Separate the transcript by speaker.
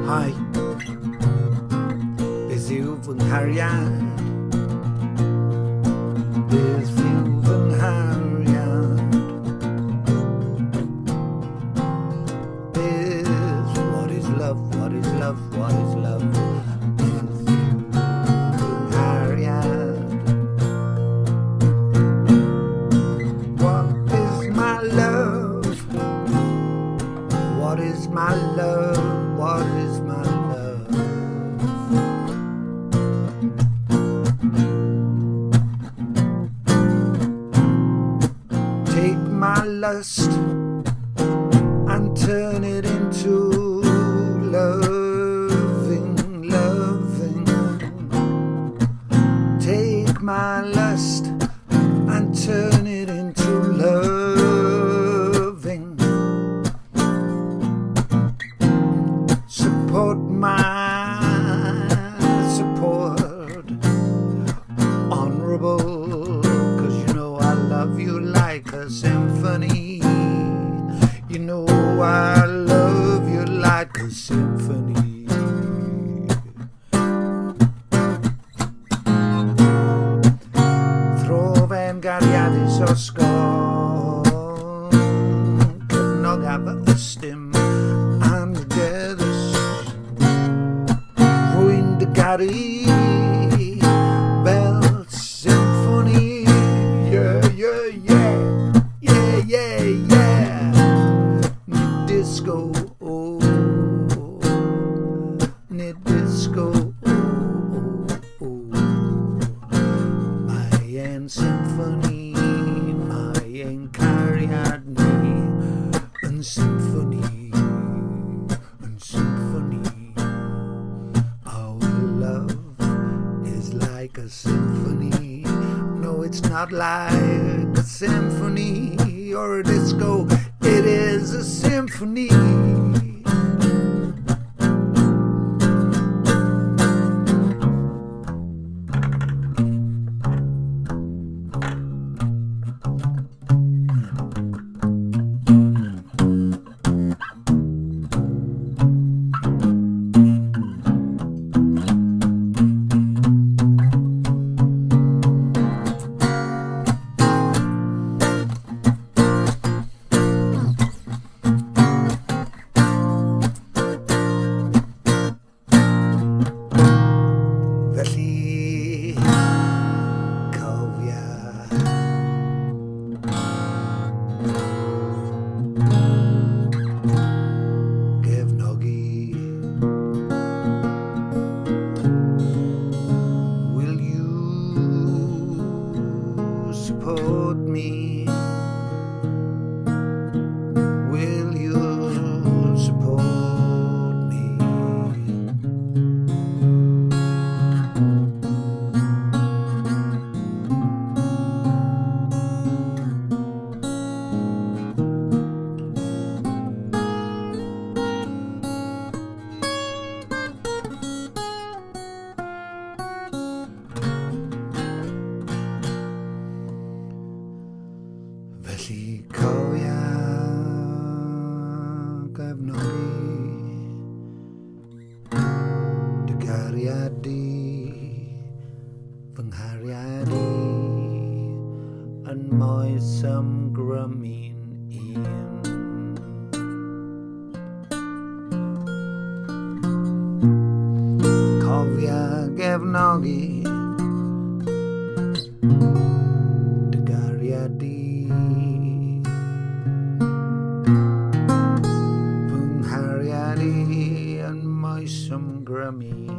Speaker 1: Hi, Beth Yw Fy Nghariad, Beth Yw Fy Nghariad. Beth, what is love, what is love, what is love? Beth Yw Fy Nghariad. What is my love? What is my love? What is my love? Take my lust and turn it into loving, loving. Take my lust and turn it into loving. Support my support, honorable, 'cause you know I love you like a symphony. You know I love you like a symphony. Throw Fy Nghariad is osgol, cefnog af ystym and geddys, rwy'n dy garu fel symphony. Yeah, yeah, yeah, yeah, yeah, yeah. Nid disco, oh, nid disco, oh, oh. Mae ein symphony, mae ein cariad ni yn symphony, yn symphony. Our love is like a symphony. No, it's not like a symphony or a disco. It is a symphony. Felly cofia gefnogi. Will you support me? Will you support me? Felly cofia gefnogi dy gariad di, fy nghariad i, yn moes ymgrymu'n un. Cofia gefnogi dy gariad di, fy nghariad i, yn moes ymgrymu'n